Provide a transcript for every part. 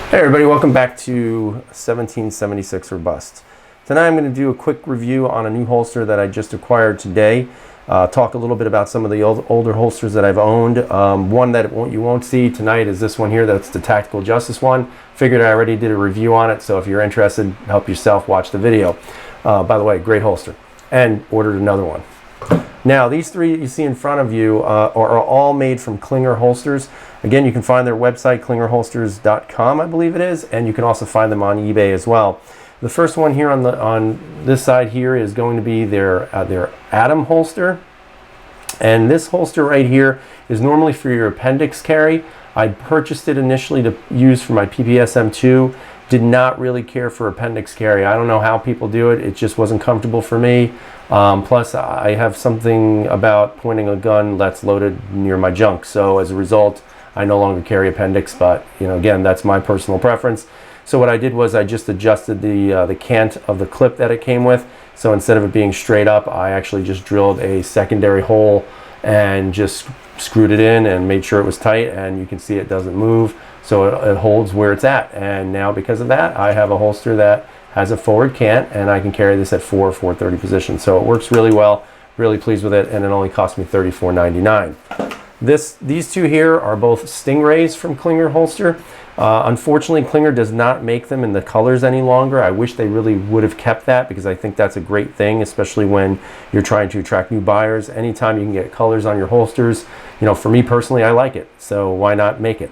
Hey everybody, welcome back to 1776 or Bust. Tonight I'm going to do a quick review on a new holster that I just acquired today. Talk a little bit about some of the older holsters that I've owned. One that you won't see tonight is this one here. That's the Tactical Justice one. Figured I already did a review on it, so if you're interested, help yourself watch the video. By the way, great holster. And ordered another one. Now, these three you see in front of you are all made from Klinger holsters. Again, you can find their website, klingerholsters.com, I believe it is, and you can also find them on eBay as well. The first one here on this side here is going to be their Atom holster. And this holster right here is normally for your appendix carry. I purchased it initially to use for my PPS M2. Did not really care for appendix carry. I don't know how people do it. It just wasn't comfortable for me. Plus, I have something about pointing a gun that's loaded near my junk. So as a result, I no longer carry appendix. But again, that's my personal preference. So what I did was I just adjusted the cant of the clip that it came with. So instead of it being straight up, I actually just drilled a secondary hole and just screwed it in and made sure it was tight. And you can see it doesn't move. So it holds where it's at. And now because of that, I have a holster that has a forward cant, and I can carry this at 430 position. So it works really well, really pleased with it, and it only cost me $34.99. These two here are both Stingrays from Klinger holster. Unfortunately, Klinger does not make them in the colors any longer. I wish they really would have kept that, because I think that's a great thing, especially when you're trying to attract new buyers. Anytime you can get colors on your holsters, for me personally, I like it. So why not make it?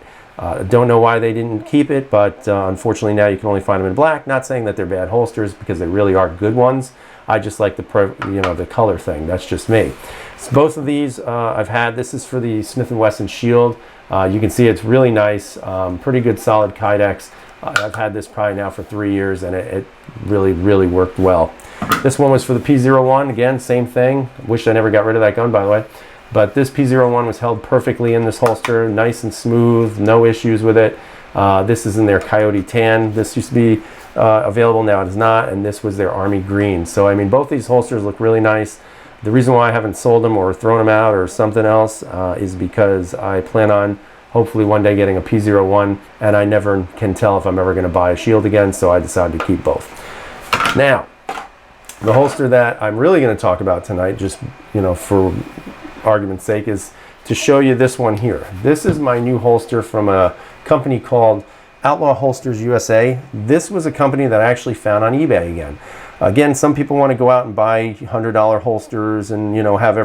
Don't know why they didn't keep it, but unfortunately now you can only find them in black. Not saying that they're bad holsters, because they really are good ones. I just like the color thing. That's just me. So both of these I've had. This is for the Smith & Wesson Shield. You can see it's really nice, pretty good solid Kydex. I've had this probably now for 3 years, and it really, really worked well. This one was for the P01. Again, same thing. Wish I never got rid of that gun, by the way. But this P01 was held perfectly in this holster, nice and smooth, no issues with it. This is in their Coyote Tan. This used to be available, now it is not, and this was their Army Green. So I mean, both these holsters look really nice. The reason why I haven't sold them or thrown them out or something else is because I plan on hopefully one day getting a P01, and I never can tell if I'm ever going to buy a Shield again, so I decided to keep both. Now, the holster that I'm really going to talk about tonight, just for argument's sake, is to show you this one here. This is my new holster from a company called Outlaw Holsters USA. This was a company that I actually found on eBay again. Again, some people want to go out and buy $100 holsters and have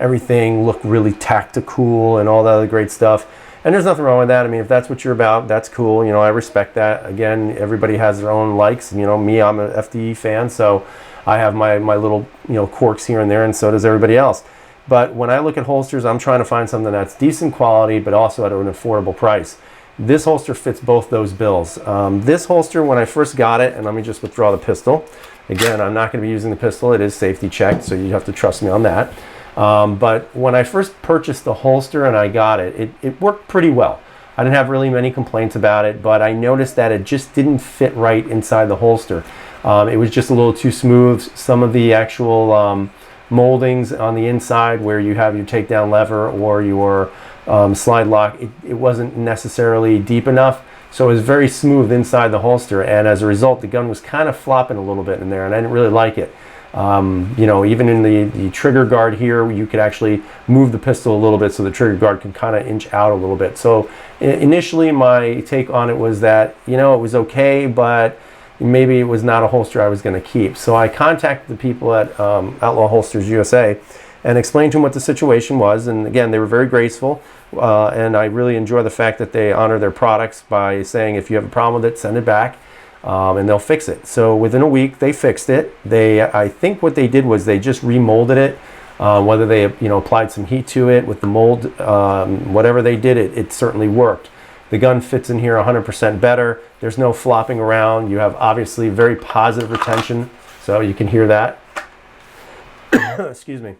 everything look really tactical and all that other great stuff. And there's nothing wrong with that. I mean, if that's what you're about, that's cool. I respect that. Again, everybody has their own likes. Me, I'm an FDE fan, so I have my little quirks here and there, and so does everybody else. But when I look at holsters, I'm trying to find something that's decent quality, but also at an affordable price. This holster fits both those bills. This holster, when I first got it, and let me just withdraw the pistol. Again, I'm not going to be using the pistol. It is safety checked, so you have to trust me on that. But when I first purchased the holster and I got it, it worked pretty well. I didn't have really many complaints about it, but I noticed that it just didn't fit right inside the holster. It was just a little too smooth. Some of the actual moldings on the inside where you have your takedown lever or your slide lock, it wasn't necessarily deep enough, so it was very smooth inside the holster, and as a result the gun was kind of flopping a little bit in there, and I didn't really like it. Even in the trigger guard here, you could actually move the pistol a little bit so the trigger guard can kind of inch out a little bit. So initially my take on it was that it was okay, but maybe it was not a holster I was going to keep. So I contacted the people at Outlaw Holsters USA and explained to them what the situation was. And again, they were very graceful. And I really enjoy the fact that they honor their products by saying, if you have a problem with it, send it back and they'll fix it. So within a week, they fixed it. I think what they did was they just remolded it. Whether they applied some heat to it with the mold, whatever they did, it certainly worked. The gun fits in here 100% better. There's no flopping around. You have obviously very positive retention, so you can hear that. Excuse me.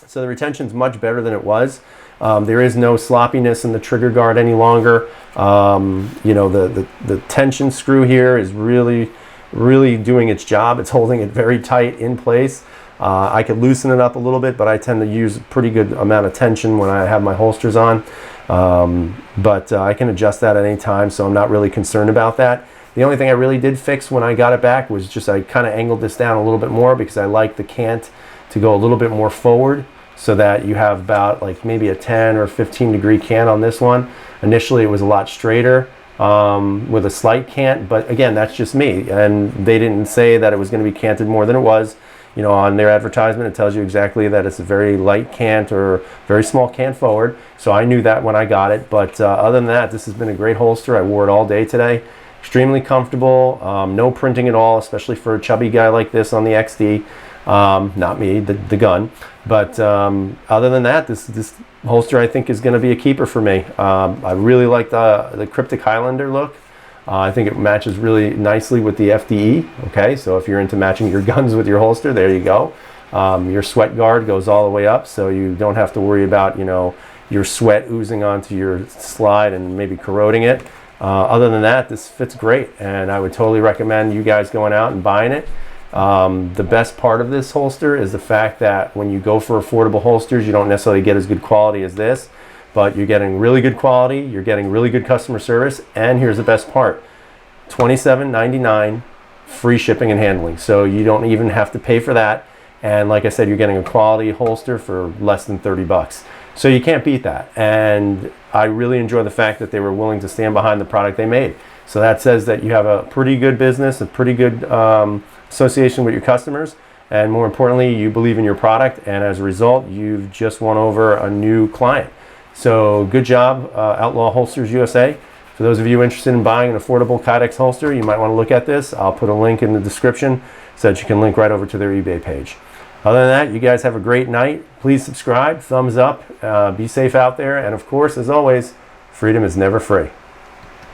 So the retention's much better than it was. There is no sloppiness in the trigger guard any longer. The tension screw here is really doing its job. It's holding it very tight in place. I could loosen it up a little bit, but I tend to use a pretty good amount of tension when I have my holsters on. but I can adjust that at any time, so I'm not really concerned about that. The only thing I really did fix when I got it back was just I kind of angled this down a little bit more because I like the cant to go a little bit more forward, so that you have about like maybe a 10 or 15 degree cant on this one. Initially it was a lot straighter with a slight cant, but again, that's just me, and they didn't say that it was going to be canted more than it was. You know, on their advertisement it tells you exactly that it's a very light cant or very small cant forward, so I knew that when I got it. But other than that, this has been a great holster. I wore it all day today. Extremely comfortable, no printing at all, especially for a chubby guy like this on the XD. Not me, the gun. But other than that, this holster I think is going to be a keeper for me. I really like the Cryptic Highlander look. I think it matches really nicely with the FDE. Okay, so if you're into matching your guns with your holster, there you go. Your sweat guard goes all the way up, so you don't have to worry about, you know, your sweat oozing onto your slide and maybe corroding it. Other than that, this fits great, and I would totally recommend you guys going out and buying it. The best part of this holster is the fact that when you go for affordable holsters, you don't necessarily get as good quality as this, but you're getting really good quality, you're getting really good customer service, and here's the best part: $27.99 free shipping and handling. So you don't even have to pay for that. And like I said, you're getting a quality holster for less than 30 bucks. So you can't beat that. And I really enjoy the fact that they were willing to stand behind the product they made. So that says that you have a pretty good business, a pretty good association with your customers, and more importantly, you believe in your product, and as a result, you've just won over a new client. So good job, Outlaw Holsters USA. For those of you interested in buying an affordable Kydex holster, you might want to look at this. I'll put a link in the description so that you can link right over to their eBay page. Other than that, you guys have a great night. Please subscribe, thumbs up, be safe out there, and of course, as always, freedom is never free.